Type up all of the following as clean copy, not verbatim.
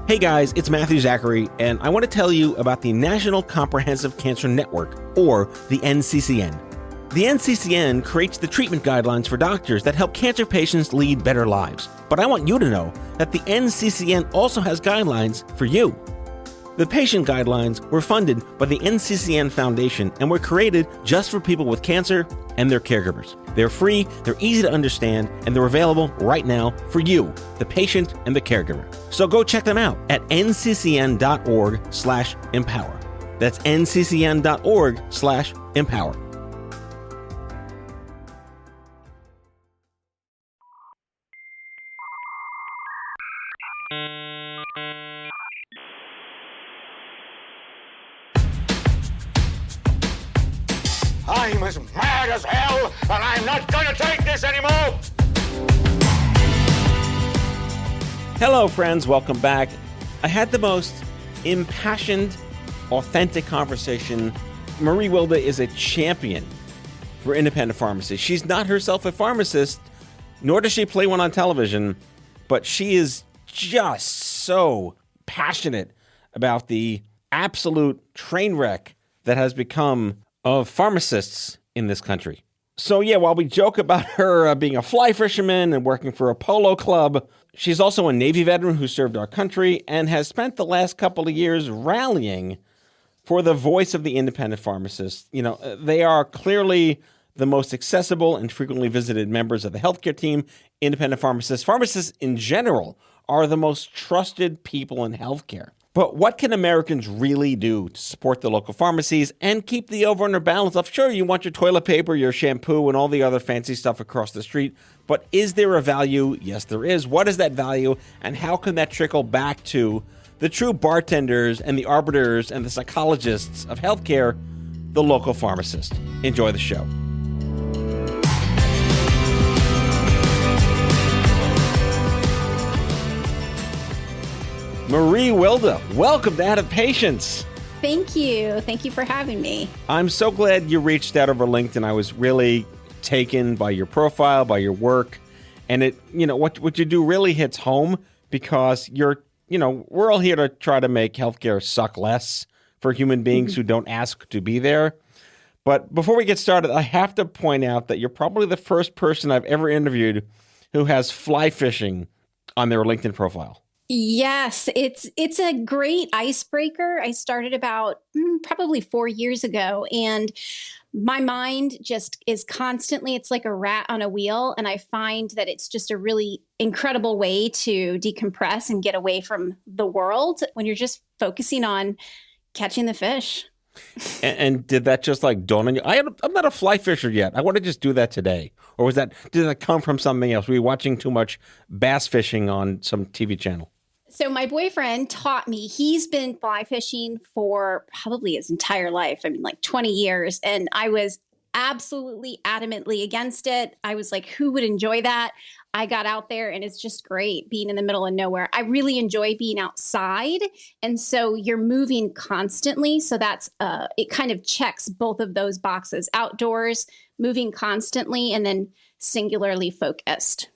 Hey guys, it's Matthew Zachary, and I want to tell you about the National Comprehensive Cancer Network, or the NCCN. The NCCN creates the treatment guidelines for doctors that help cancer patients lead better lives. But I want you to know that the NCCN also has guidelines for you. The patient guidelines were funded by the NCCN Foundation and were created just for people with cancer and their caregivers. They're free, they're easy to understand, and they're available right now for you, the patient and the caregiver. So go check them out at nccn.org/empower. That's nccn.org/empower. I'm as mad as hell, and I'm not gonna take this anymore! Hello, friends. Welcome back. I had the most impassioned, authentic conversation. Marie Wilda is a champion for independent pharmacists. She's not herself a pharmacist, nor does she play one on television, but she is just so passionate about the absolute train wreck that has become of pharmacists in this country. So yeah, while we joke about her being a fly fisherman and working for a polo club, she's also a Navy veteran who served our country and has spent the last couple of years rallying for the voice of the independent pharmacists. You know, they are clearly the most accessible and frequently visited members of the healthcare team. Independent pharmacists, pharmacists in general, are the most trusted people in healthcare. But what can Americans really do to support the local pharmacies and keep the over-under balance up? Sure, you want your toilet paper, your shampoo, and all the other fancy stuff across the street, but is there a value? Yes, there is. What is that value, and how can that trickle back to the true bartenders and the arbiters and the psychologists of healthcare, the local pharmacist? Enjoy the show. Marie Wilda, welcome to Out of Patience. Thank you. Thank you for having me. I'm so glad you reached out over LinkedIn. I was really taken by your profile, by your work. And it, you know, what you do really hits home because we're all here to try to make healthcare suck less for human beings who don't ask to be there. But before we get started, I have to point out that you're probably the first person I've ever interviewed who has fly fishing on their LinkedIn profile. Yes, it's a great icebreaker. I started about probably 4 years ago, and my mind just is constantly, it's like a rat on a wheel. And I find that it's just a really incredible way to decompress and get away from the world when you're just focusing on catching the fish. And did that just like dawn on you? I'm not a fly fisher yet. I want to just do that today. Or did that come from something else? Were you watching too much bass fishing on some TV channel? So my boyfriend taught me. He's been fly fishing for probably his entire life. I mean, like 20 years. And I was absolutely adamantly against it. I was like, who would enjoy that? I got out there and it's just great being in the middle of nowhere. I really enjoy being outside. And so you're moving constantly. So that's it kind of checks both of those boxes: outdoors, moving constantly, and then singularly focused.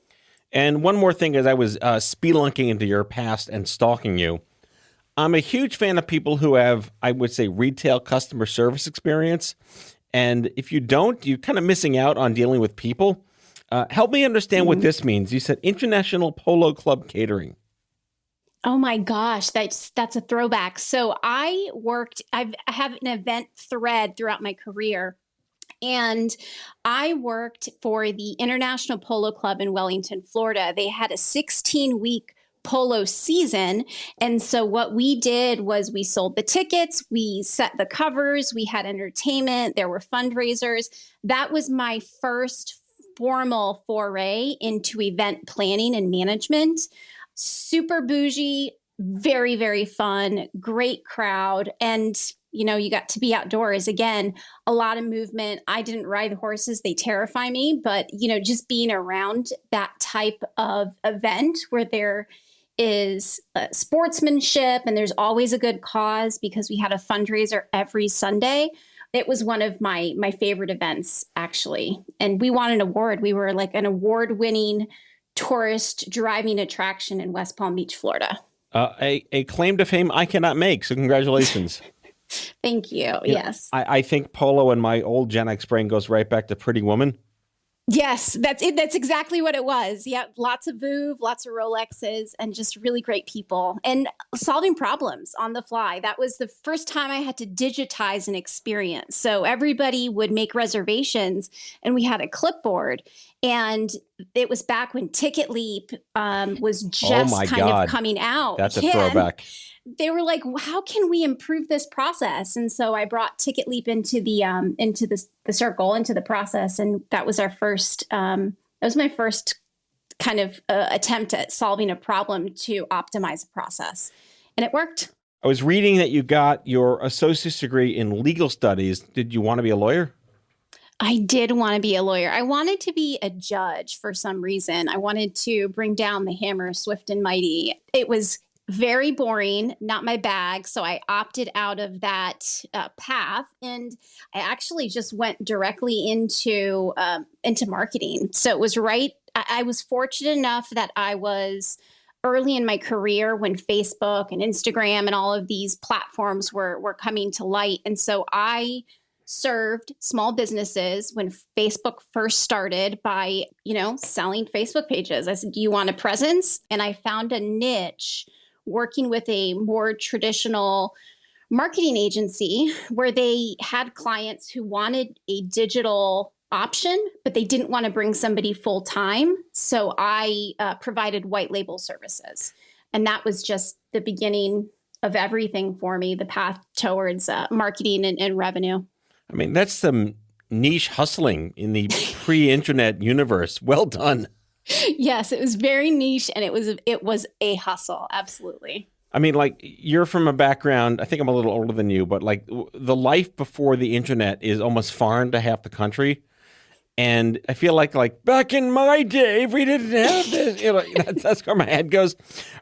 And one more thing, as I was spelunking into your past and stalking you, I'm a huge fan of people who have, I would say, retail customer service experience. And if you don't, you're kind of missing out on dealing with people. Help me understand what this means. You said International Polo Club Catering. Oh my gosh, that's a throwback. So I have an event thread throughout my career. And I worked for the International Polo Club in Wellington, Florida. They had a 16-week polo season. And so what we did was we sold the tickets, we set the covers, we had entertainment, there were fundraisers. That was my first formal foray into event planning and management. Super bougie, very, very fun, great crowd. And you got to be outdoors. Again, a lot of movement. I didn't ride horses. They terrify me. But, just being around that type of event where there is sportsmanship and there's always a good cause, because we had a fundraiser every Sunday. It was one of my favorite events, actually. And we won an award. We were like an award-winning tourist driving attraction in West Palm Beach, Florida. A claim to fame I cannot make. So congratulations. Thank you. You know, Yes. I think polo in my old Gen X brain goes right back to Pretty Woman. Yes, that's it. That's exactly what it was. Yeah, lots of Vouv, lots of Rolexes, and just really great people and solving problems on the fly. That was the first time I had to digitize an experience. So everybody would make reservations, and we had a clipboard. And it was back when Ticket Leap was just of coming out. That's a throwback. They were like, how can we improve this process? And so I brought Ticket Leap into the circle, into the process. And that was our first, that was my first kind of attempt at solving a problem to optimize a process. And it worked. I was reading that you got your associate's degree in legal studies. Did you want to be a lawyer? I did want to be a lawyer. I wanted to be a judge for some reason. I wanted to bring down the hammer swift and mighty. It was very boring, not my bag. So I opted out of that path, and I actually just went directly into marketing. So it was right. I was fortunate enough that I was early in my career when Facebook and Instagram and all of these platforms were coming to light, and so I served small businesses when Facebook first started by, selling Facebook pages. I said, do you want a presence? And I found a niche working with a more traditional marketing agency where they had clients who wanted a digital option, but they didn't want to bring somebody full time. So I provided white label services. And that was just the beginning of everything for me, the path towards marketing and revenue. I mean, that's some niche hustling in the pre-internet universe. Well done. Yes, it was very niche, and it was a hustle. Absolutely. I mean, like, you're from a background, I think I'm a little older than you, but like the life before the internet is almost foreign to half the country. And I feel like back in my day, we didn't have this. That's where my head goes.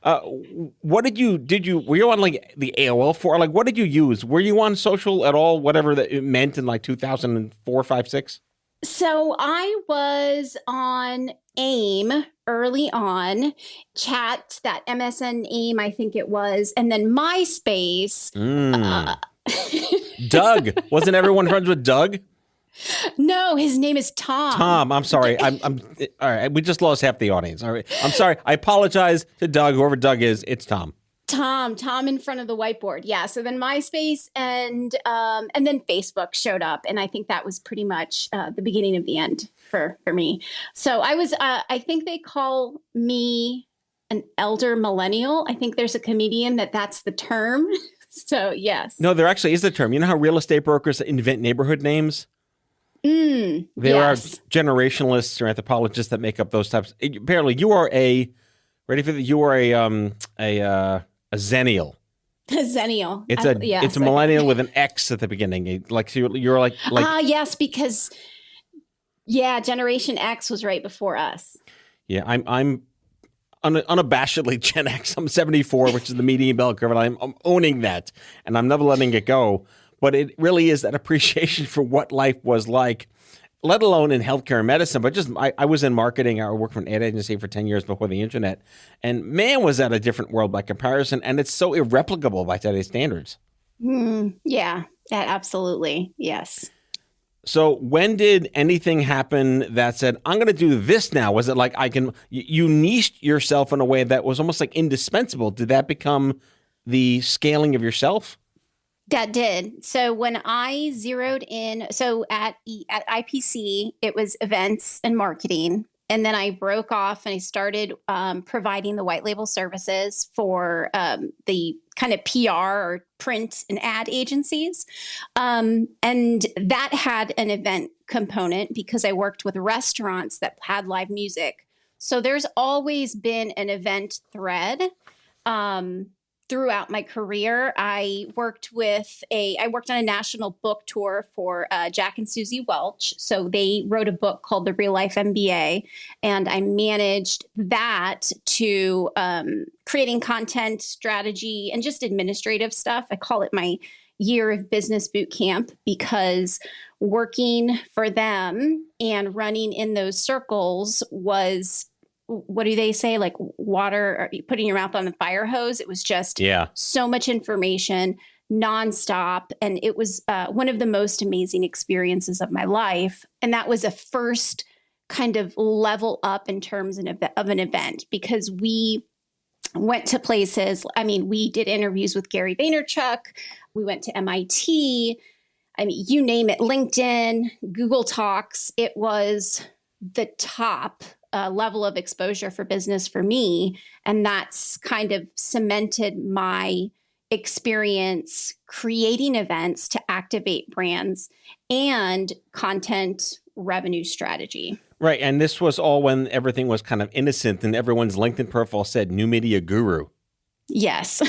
What were you on like the AOL for? Like, what did you use? Were you on social at all? Whatever that it meant in like 2004, 5, 6? So I was on AIM early on, Chat, that MSN AIM, I think it was, and then MySpace. Doug. Wasn't everyone friends with Doug? No, his name is Tom. Tom, I'm sorry. I'm all right. We just lost half the audience. All right. I'm sorry. I apologize to Doug, whoever Doug is. It's Tom. Tom in front of the whiteboard. Yeah. So then MySpace and then Facebook showed up. And I think that was pretty much the beginning of the end for me. So I was, I think they call me an elder millennial. I think there's a comedian that's the term. So yes. No, there actually is the term. You know how real estate brokers invent neighborhood names? There are generationalists or anthropologists that make up those types. Apparently, you are ready for the. You are a zennial. A zennial. It's a millennial with an X at the beginning. Like you're like. Yes, because Generation X was right before us. Yeah, I'm unabashedly Gen X. I'm 74, which is the median bell curve, and I'm owning that, and I'm never letting it go. But it really is that appreciation for what life was like, let alone in healthcare and medicine. But just I was in marketing. I worked for an ad agency for 10 years before the internet. And man, was that a different world by comparison. And it's so irreplicable by today's standards. Yeah, absolutely. Yes. So when did anything happen that said, I'm going to do this now? Was it like you niched yourself in a way that was almost like indispensable? Did that become the scaling of yourself? That did. So when I zeroed in, so at IPC, it was events and marketing. And then I broke off and I started providing the white label services for the kind of PR or print and ad agencies. And that had an event component because I worked with restaurants that had live music. So there's always been an event thread. Throughout my career, I worked on a national book tour for Jack and Susie Welch. So they wrote a book called The Real Life MBA, and I managed that to creating content, strategy, and just administrative stuff. I call it my year of business boot camp because working for them and running in those circles was what do they say? Like water, or putting your mouth on the fire hose. It was just so much information nonstop. And it was one of the most amazing experiences of my life. And that was a first kind of level up in terms of an event, because we went to places. I mean, we did interviews with Gary Vaynerchuk. We went to MIT. I mean, you name it, LinkedIn, Google Talks. It was the top level of exposure for business for me. And that's kind of cemented my experience creating events to activate brands and content revenue strategy. Right. And this was all when everything was kind of innocent and everyone's LinkedIn profile said new media guru. Yes.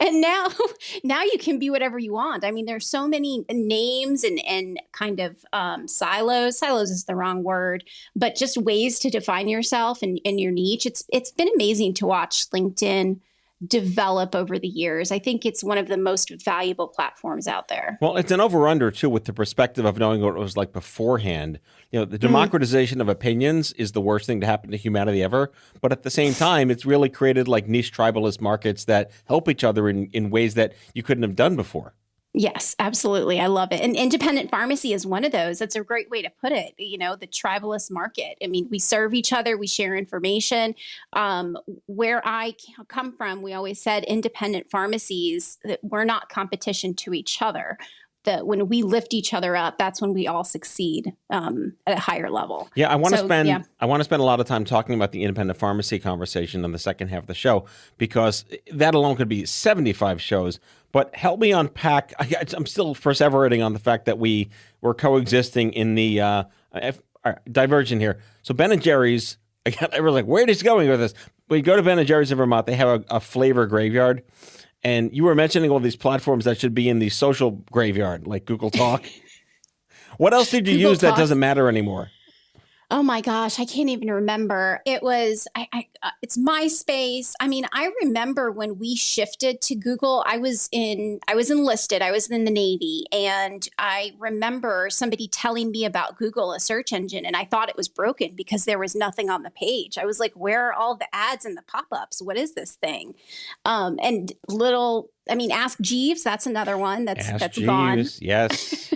And now you can be whatever you want. I mean, there's so many names and kind of silos. Silos is the wrong word, but just ways to define yourself and your niche. It's been amazing to watch LinkedIn develop over the years. I think it's one of the most valuable platforms out there. Well, it's an over-under, too, with the perspective of knowing what it was like beforehand. You know, the democratization of opinions is the worst thing to happen to humanity ever. But at the same time, it's really created like niche tribalist markets that help each other in ways that you couldn't have done before. Yes, absolutely. I love it. And independent pharmacy is one of those. That's a great way to put it. You know, the tribalist market. I mean, we serve each other. We share information. Where I come from, we always said independent pharmacies, that we're not competition to each other. That when we lift each other up, that's when we all succeed at a higher level. Yeah, I want to spend a lot of time talking about the independent pharmacy conversation on the second half of the show, because that alone could be 75 shows. But help me unpack. I'm still perseverating on the fact that we were coexisting in the divergent here. So Ben and Jerry's, I was like, where is this going with this? When you go to Ben and Jerry's in Vermont, they have a flavor graveyard. And you were mentioning all these platforms that should be in the social graveyard, like Google Talk. What else did you use that doesn't matter anymore? Oh my gosh, I can't even remember. It was, it's MySpace. I mean, I remember when we shifted to Google, I was enlisted, I was in the Navy. And I remember somebody telling me about Google, a search engine. And I thought it was broken because there was nothing on the page. I was like, where are all the ads and the pop-ups? What is this thing? Ask Jeeves, that's another one that's Jeeves, gone. Yes.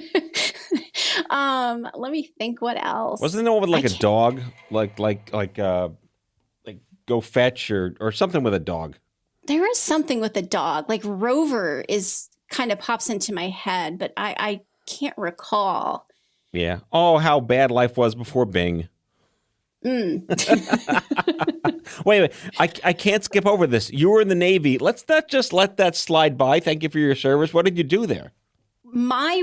Let me think what else. Wasn't there one with like a dog? Like Go Fetch or something with a dog? There is something with a dog. Like Rover is kind of pops into my head, but I can't recall. Yeah. Oh, how bad life was before Bing. Wait, I can't skip over this. You were in the Navy. Let's not just let that slide by. Thank you for your service. What did you do there? My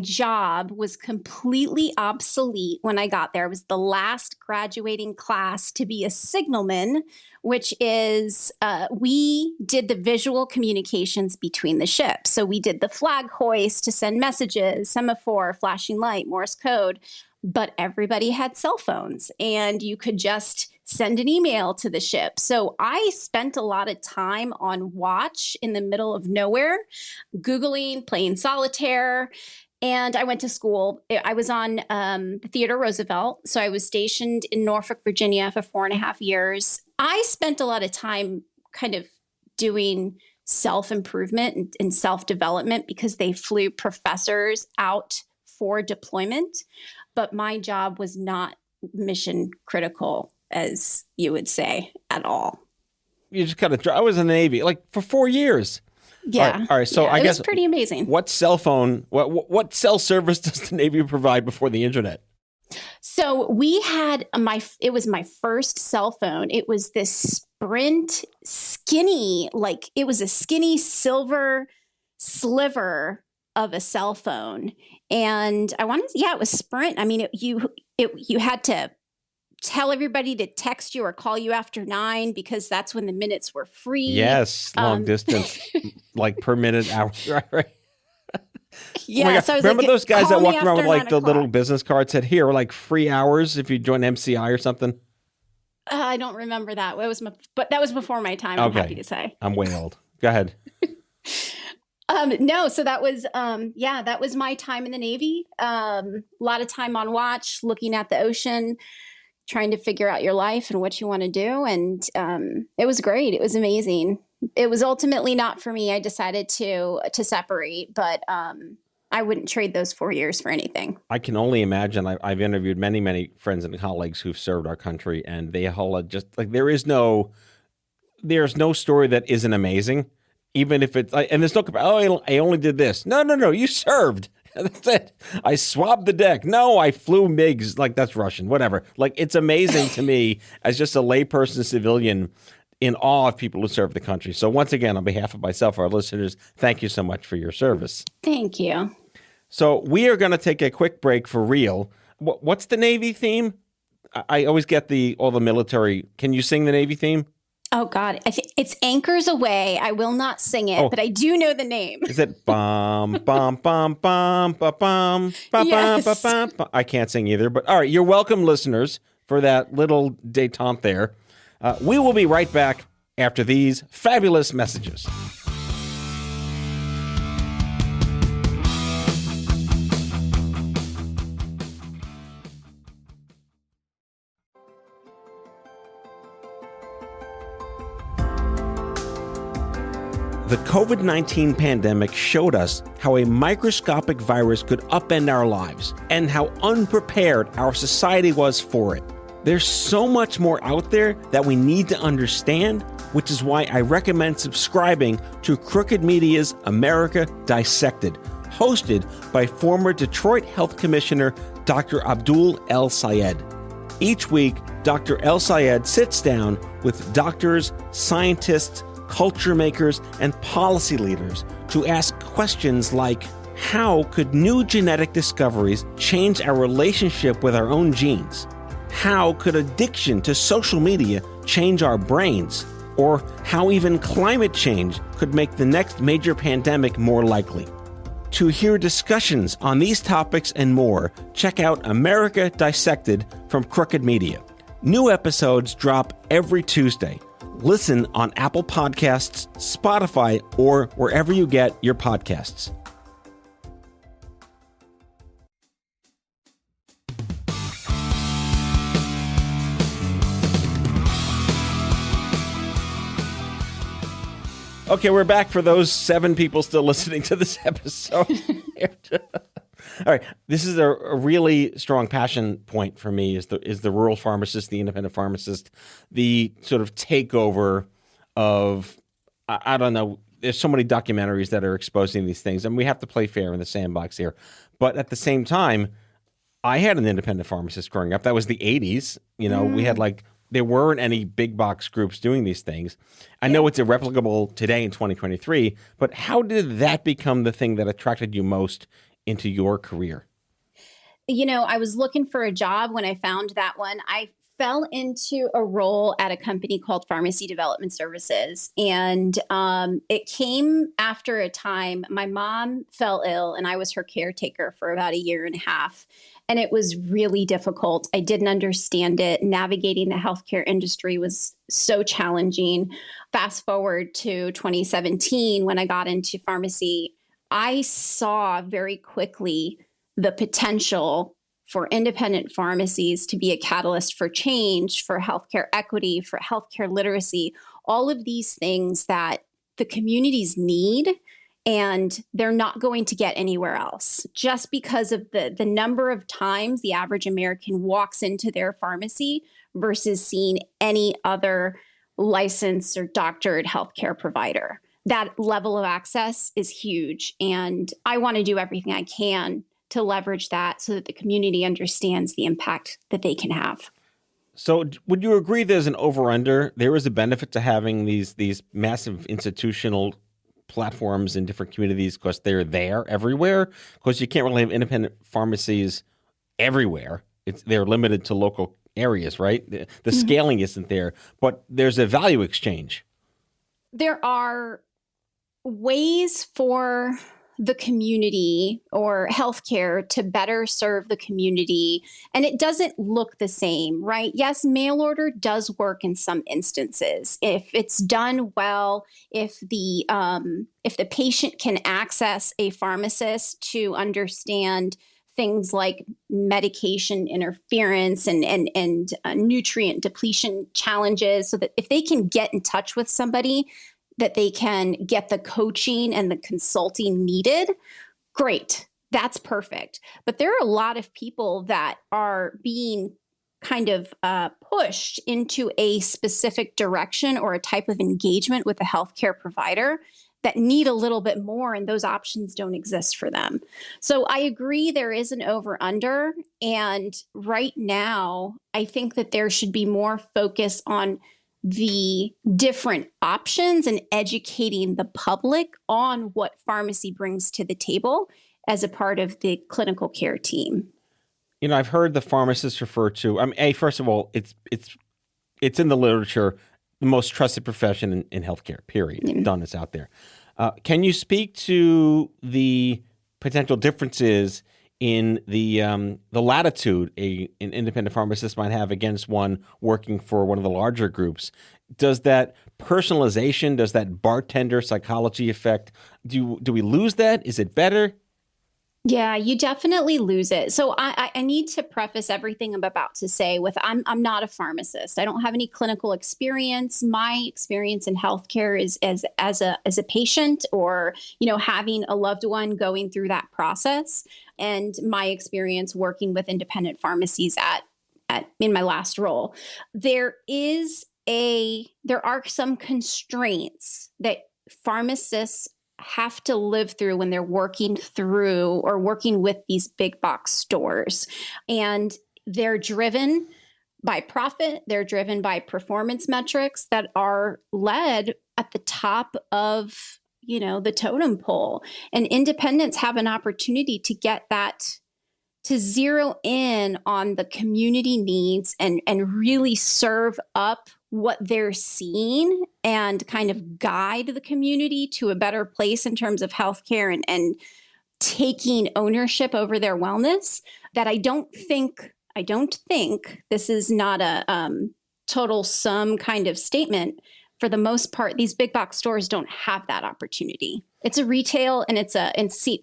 job was completely obsolete when I got there. I was the last graduating class to be a signalman, which is we did the visual communications between the ships. So we did the flag hoist to send messages, semaphore, flashing light, Morse code, but everybody had cell phones and you could just send an email to the ship. So I spent a lot of time on watch in the middle of nowhere, Googling, playing solitaire. And I went to school. I was on Theodore Roosevelt. So I was stationed in Norfolk, Virginia for 4.5 years. I spent a lot of time kind of doing self-improvement and self-development because they flew professors out for deployment. But my job was not mission critical, as you would say, at all. You just kind of, I was in the Navy like for 4 years. Yeah. All right. So yeah, I guess it was pretty amazing. What cell phone, what cell service does the Navy provide before the internet? So we had it was my first cell phone. It was this Sprint skinny, it was a skinny silver sliver of a cell phone. And it was Sprint. I mean, you had to tell everybody to text you or call you after 9 because that's when the minutes were free. Yes, long distance, like per minute, hour. Right. Yeah, so I was remember those guys that walked around with like the little business card said here, like free hours if you join MCI or something? I don't remember that. But that was before my time, I'm happy to say. I'm way old. Go ahead. No, so that was, that was my time in the Navy. A lot of time on watch, looking at the ocean, trying to figure out your life and what you want to do. And it was great. It was amazing. It was ultimately not for me. I decided to separate, but I wouldn't trade those 4 years for anything. I can only imagine. I've interviewed many, many friends and colleagues who've served our country, and they all just like, there's no story that isn't amazing, even if it's and there's no, I only did this. No, you served. That's it. I swabbed the deck. No, I flew MiGs. Like, that's Russian, whatever. Like, it's amazing to me as just a layperson civilian, in awe of people who serve the country. So once again, on behalf of myself, our listeners, thank you so much for your service. Thank you. So we are going to take a quick break for real. What's the Navy theme? I always get all the military. Can you sing the Navy theme? Oh, God. I think it's Anchors Away. I will not sing it, but I do know the name. Is it bum, bum, bum, bum, bum, bum, bum, Yes. bum, bum? I can't sing either. But all right, you're welcome, listeners, for that little detente there. We will be right back after these fabulous messages. The COVID-19 pandemic showed us how a microscopic virus could upend our lives and how unprepared our society was for it. There's so much more out there that we need to understand, which is why I recommend subscribing to Crooked Media's America Dissected, hosted by former Detroit Health Commissioner Dr. Abdul El Sayed. Each week, Dr. El Sayed sits down with doctors, scientists, culture makers, and policy leaders to ask questions like, how could new genetic discoveries change our relationship with our own genes? How could addiction to social media change our brains? Or how even climate change could make the next major pandemic more likely? To hear discussions on these topics and more, check out America Dissected from Crooked Media. New episodes drop every Tuesday. Listen on Apple Podcasts, Spotify, or wherever you get your podcasts. Okay, we're back for those 7 people still listening to this episode. All right, this is a really strong passion point for me is the rural pharmacist, the independent pharmacist, the sort of takeover of, I don't know, there's so many documentaries that are exposing these things, and we have to play fair in the sandbox here. But at the same time, I had an independent pharmacist growing up. That was the 80s. You know, we had there weren't any big box groups doing these things. I know it's irreplicable today in 2023, but how did that become the thing that attracted you most into your career? You know, I was looking for a job when I found that one. I fell into a role at a company called Pharmacy Development Services. And it came after a time my mom fell ill and I was her caretaker for about 1.5 years. And it was really difficult. I didn't understand it. Navigating the healthcare industry was so challenging. Fast forward to 2017, when I got into pharmacy, I saw very quickly the potential for independent pharmacies to be a catalyst for change, for healthcare equity, for healthcare literacy, all of these things that the communities need. And they're not going to get anywhere else just because of the number of times the average American walks into their pharmacy versus seeing any other licensed or doctored healthcare provider. That level of access is huge. And I want to do everything I can to leverage that so that the community understands the impact that they can have. So would you agree there's an over-under? There is a benefit to having these massive institutional platforms in different communities because they're there everywhere, because you can't really have independent pharmacies everywhere. They're limited to local areas, right? The scaling isn't there, but there's a value exchange. There are ways for the community or healthcare to better serve the community. And it doesn't look the same, right? Yes, mail order does work in some instances. If it's done well, if the patient can access a pharmacist to understand things like medication interference and nutrient depletion challenges, so that if they can get in touch with somebody, that they can get the coaching and the consulting needed, great. That's perfect. But there are a lot of people that are being kind of pushed into a specific direction or a type of engagement with a healthcare provider that need a little bit more, and those options don't exist for them. So I agree there is an over-under. And right now, I think that there should be more focus on the different options and educating the public on what pharmacy brings to the table as a part of the clinical care team. You know, I've heard the pharmacists refer to, I mean, first of all, it's in the literature, the most trusted profession in healthcare, period. Done, it's out there. Can you speak to the potential differences in the latitude an independent pharmacist might have against one working for one of the larger groups? Does that personalization, does that bartender psychology effect, do we lose that? Is it better? Yeah, you definitely lose it. So I need to preface everything I'm about to say with I'm not a pharmacist. I don't have any clinical experience. My experience in healthcare is as a patient, or having a loved one going through that process, and my experience working with independent pharmacies in my last role. There are some constraints that pharmacists have to live through when they're working through or working with these big box stores. And they're driven by profit. They're driven by performance metrics that are led at the top of, the totem pole. And independents have an opportunity to get that, to zero in on the community needs and really serve up what they're seeing and kind of guide the community to a better place in terms of healthcare and taking ownership over their wellness. That I don't think this is not a total sum kind of statement. For the most part, these big box stores don't have that opportunity. It's a retail and it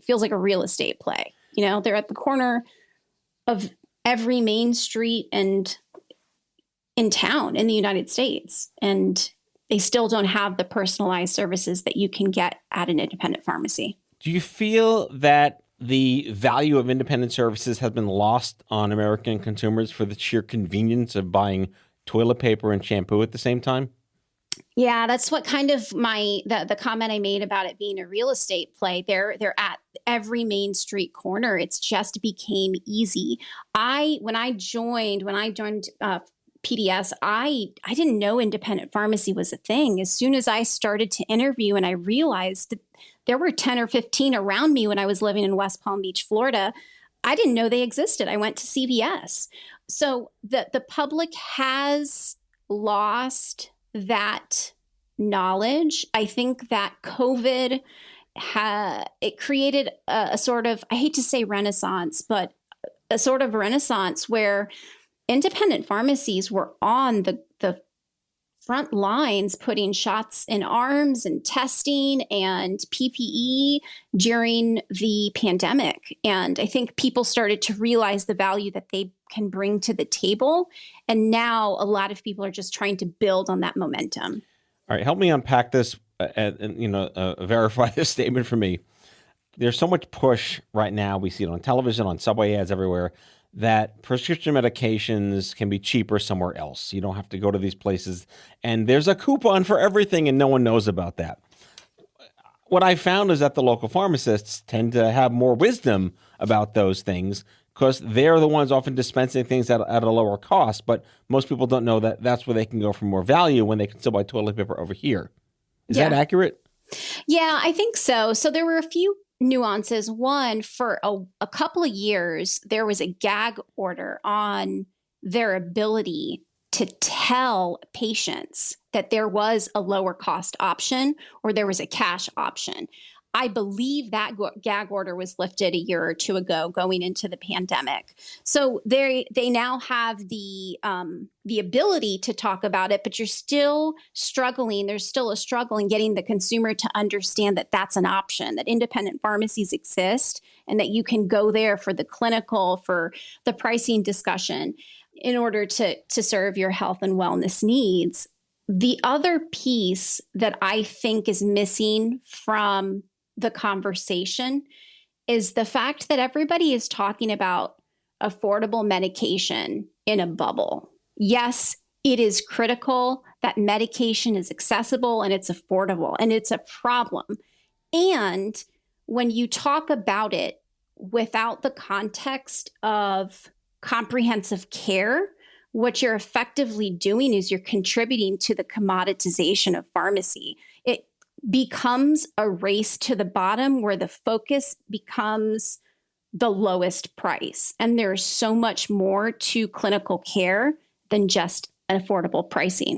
feels like a real estate play. They're at the corner of every main street and in town in the United States. And they still don't have the personalized services that you can get at an independent pharmacy. Do you feel that the value of independent services has been lost on American consumers for the sheer convenience of buying toilet paper and shampoo at the same time? Yeah, that's what kind of the comment I made about it being a real estate play. They're at every main street corner. It's just became easy. When I joined PDS, I didn't know independent pharmacy was a thing. As soon as I started to interview and I realized that there were 10 or 15 around me when I was living in West Palm Beach, Florida, I didn't know they existed. I went to CVS. So the public has lost that knowledge. I think that COVID it created a sort of, I hate to say renaissance, but a sort of renaissance where independent pharmacies were on the front lines, putting shots in arms and testing and PPE during the pandemic. And I think people started to realize the value that they can bring to the table. And now a lot of people are just trying to build on that momentum. All right, help me unpack this and verify this statement for me. There's so much push right now. We see it on television, on subway ads everywhere, that prescription medications can be cheaper somewhere else. You don't have to go to these places. And there's a coupon for everything, and no one knows about that. What I found is that the local pharmacists tend to have more wisdom about those things because they're the ones often dispensing things at a lower cost. But most people don't know that that's where they can go for more value when they can still buy toilet paper over here. Is that accurate? Yeah, I think so. So there were a few nuances. One, for a couple of years, there was a gag order on their ability to tell patients that there was a lower cost option or there was a cash option. I believe that gag order was lifted a year or two ago going into the pandemic. So they now have the ability to talk about it, but you're still struggling. There's still a struggle in getting the consumer to understand that that's an option, that independent pharmacies exist and that you can go there for the clinical, for the pricing discussion in order to serve your health and wellness needs. The other piece that I think is missing from the conversation is the fact that everybody is talking about affordable medication in a bubble. Yes, it is critical that medication is accessible and it's affordable, and it's a problem. And when you talk about it without the context of comprehensive care, what you're effectively doing is you're contributing to the commoditization of pharmacy. It becomes a race to the bottom where the focus becomes the lowest price. And there's so much more to clinical care than just an affordable pricing.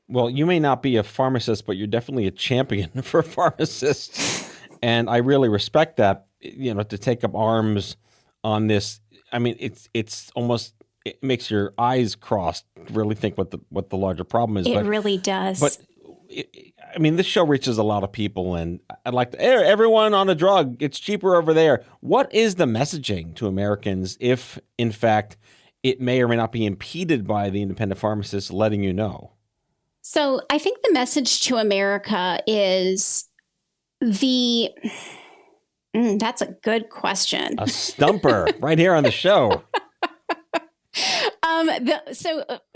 Well, you may not be a pharmacist, but you're definitely a champion for pharmacists. And I really respect that, to take up arms on this. I mean, it's almost, it makes your eyes cross, really think what the larger problem is. It really does. But this show reaches a lot of people, and I'd like to, everyone on a drug, it's cheaper over there. What is the messaging to Americans if, in fact, it may or may not be impeded by the independent pharmacists letting you know? So I think the message to America is that's a good question. A stumper right here on the show.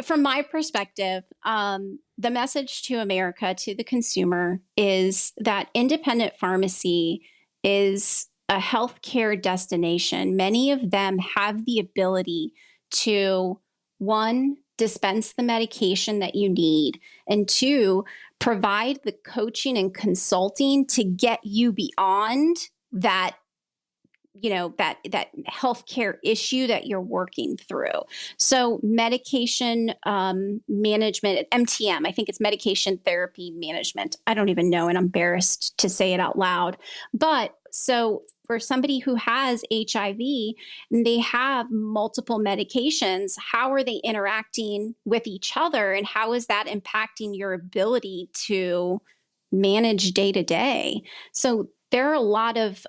From my perspective, the message to America, to the consumer, is that independent pharmacy is a healthcare destination. Many of them have the ability to, one, dispense the medication that you need, and two, provide the coaching and consulting to get you beyond that that healthcare issue that you're working through. So medication management, MTM, I think it's medication therapy management. I don't even know, and I'm embarrassed to say it out loud. But so for somebody who has HIV and they have multiple medications, how are they interacting with each other, and how is that impacting your ability to manage day to day? So there are a lot of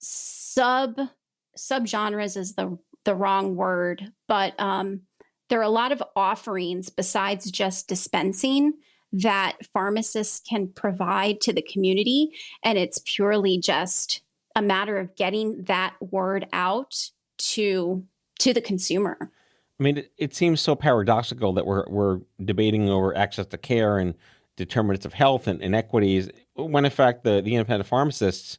subgenres is the wrong word, but there are a lot of offerings besides just dispensing that pharmacists can provide to the community, and it's purely just a matter of getting that word out to the consumer. I mean, it seems so paradoxical that we're debating over access to care and determinants of health and inequities, when in fact the independent pharmacists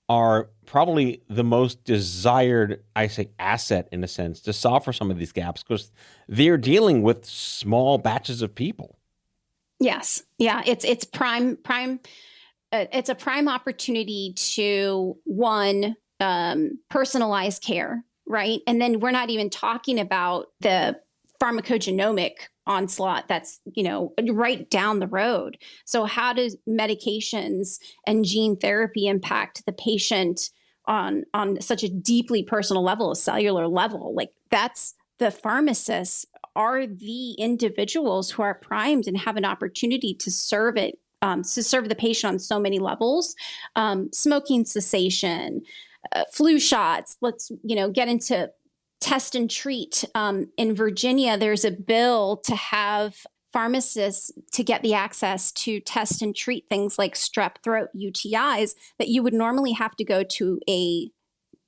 are probably the most desired, I say, asset in a sense to solve for some of these gaps, because they're dealing with small batches of people. Yes. Yeah. It's prime. It's a prime opportunity to, one, personalize care, right? And then we're not even talking about the pharmacogenomic onslaught that's, right down the road. So how does medications and gene therapy impact the patient on such a deeply personal level, a cellular level? Like, that's the pharmacists are the individuals who are primed and have an opportunity to serve it, to serve the patient on so many levels. Smoking cessation, flu shots. Let's, get into test and treat. In Virginia, there's a bill to have pharmacists to get the access to test and treat things like strep throat, UTIs, that you would normally have to go to a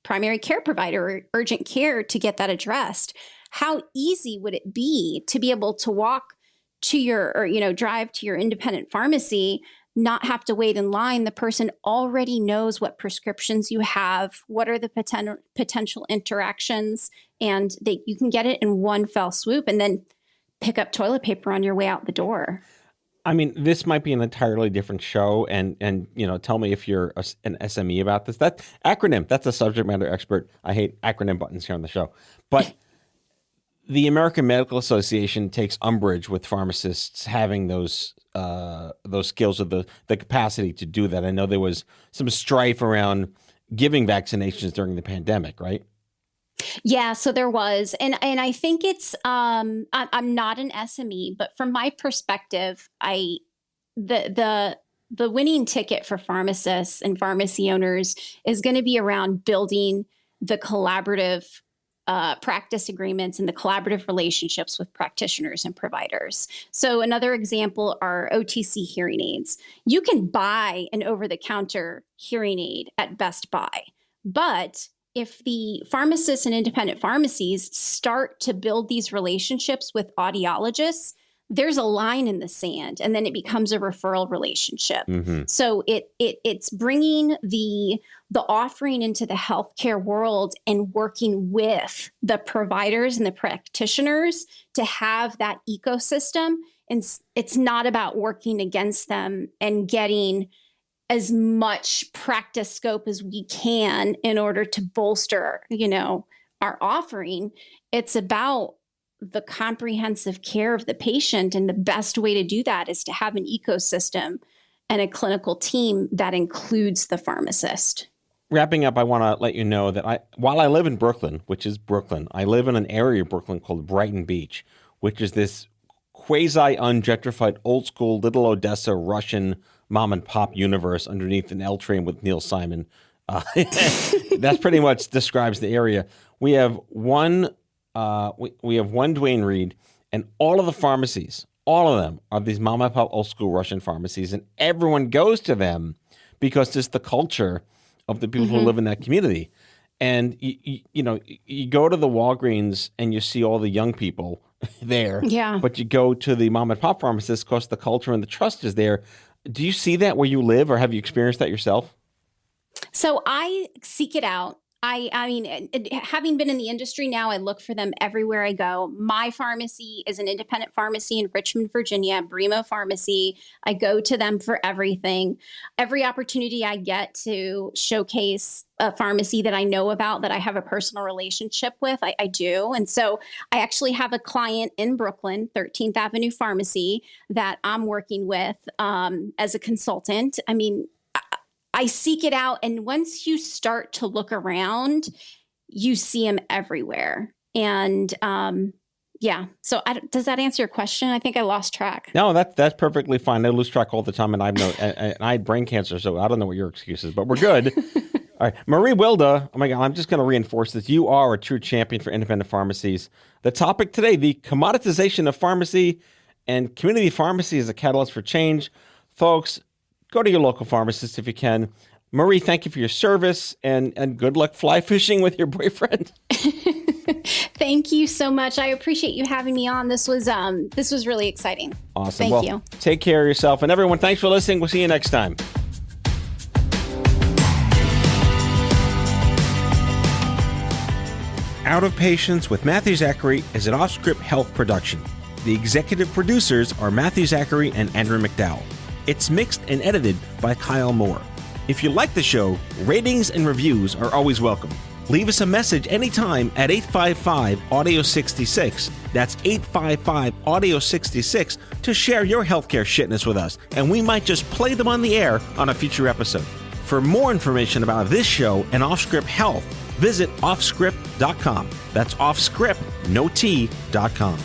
primary care provider or urgent care to get that addressed. How easy would it be to be able to walk to your, or, drive to your independent pharmacy, not have to wait in line? The person already knows what prescriptions you have, what are the potential interactions, and you can get it in one fell swoop and then pick up toilet paper on your way out the door. I mean, this might be an entirely different show, and tell me if you're an SME about this. That acronym, that's a subject matter expert. I hate acronym buttons here on the show. But the American Medical Association takes umbrage with pharmacists having those skills or the capacity to do that. I know there was some strife around giving vaccinations during the pandemic, right? Yeah, so there was, and I think it's I'm not an SME, but from my perspective, the winning ticket for pharmacists and pharmacy owners is going to be around building the collaborative practice agreements and the collaborative relationships with practitioners and providers. So another example are OTC hearing aids. You can buy an over-the-counter hearing aid at Best Buy, but if the pharmacists and independent pharmacies start to build these relationships with audiologists, there's a line in the sand, and then it becomes a referral relationship. Mm-hmm. So it's bringing the offering into the healthcare world and working with the providers and the practitioners to have that ecosystem. And it's not about working against them and getting as much practice scope as we can in order to bolster, our offering. It's about the comprehensive care of the patient. And the best way to do that is to have an ecosystem and a clinical team that includes the pharmacist. Wrapping up, I want to let you know that while I live in Brooklyn, which is Brooklyn, I live in an area of Brooklyn called Brighton Beach, which is this quasi-ungentrified, old school, little Odessa, Russian mom and pop universe underneath an L train with Neil Simon. That pretty much describes the area. We have one Duane Reade, and all of the pharmacies, all of them are these mom and pop old school Russian pharmacies, and everyone goes to them because it's the culture of the people who live in that community. And you go to the Walgreens and you see all the young people there, but you go to the mom and pop pharmacists because the culture and the trust is there. Do you see that where you live, or have you experienced that yourself? So I seek it out. I mean, having been in the industry now, I look for them everywhere I go. My pharmacy is an independent pharmacy in Richmond, Virginia, Bremo Pharmacy. I go to them for everything. Every opportunity I get to showcase a pharmacy that I know about, that I have a personal relationship with, I do. And so I actually have a client in Brooklyn, 13th Avenue Pharmacy, that I'm working with as a consultant. I mean, I seek it out. And once you start to look around, you see them everywhere. And so does that answer your question? I think I lost track. No, that's perfectly fine. I lose track all the time, and I had brain cancer, so I don't know what your excuse is, but we're good. All right, Marie Wilda, oh my God, I'm just going to reinforce this. You are a true champion for independent pharmacies. The topic today, the commoditization of pharmacy and community pharmacy as a catalyst for change. Folks, go to your local pharmacist if you can. Marie, thank you for your service, and good luck fly fishing with your boyfriend. Thank you so much. I appreciate you having me on. This was really exciting. Awesome. Thank you. Take care of yourself. And everyone, thanks for listening. We'll see you next time. Out of Patience with Matthew Zachary is an OffScrip Health production. The executive producers are Matthew Zachary and Andrew McDowell. It's mixed and edited by Kyle Moore. If you like the show, ratings and reviews are always welcome. Leave us a message anytime at 855-AUDIO-66. That's 855-AUDIO-66 to share your healthcare shitness with us, and we might just play them on the air on a future episode. For more information about this show and OffScrip Health, visit offscrip.com. That's offscrip, no T.com.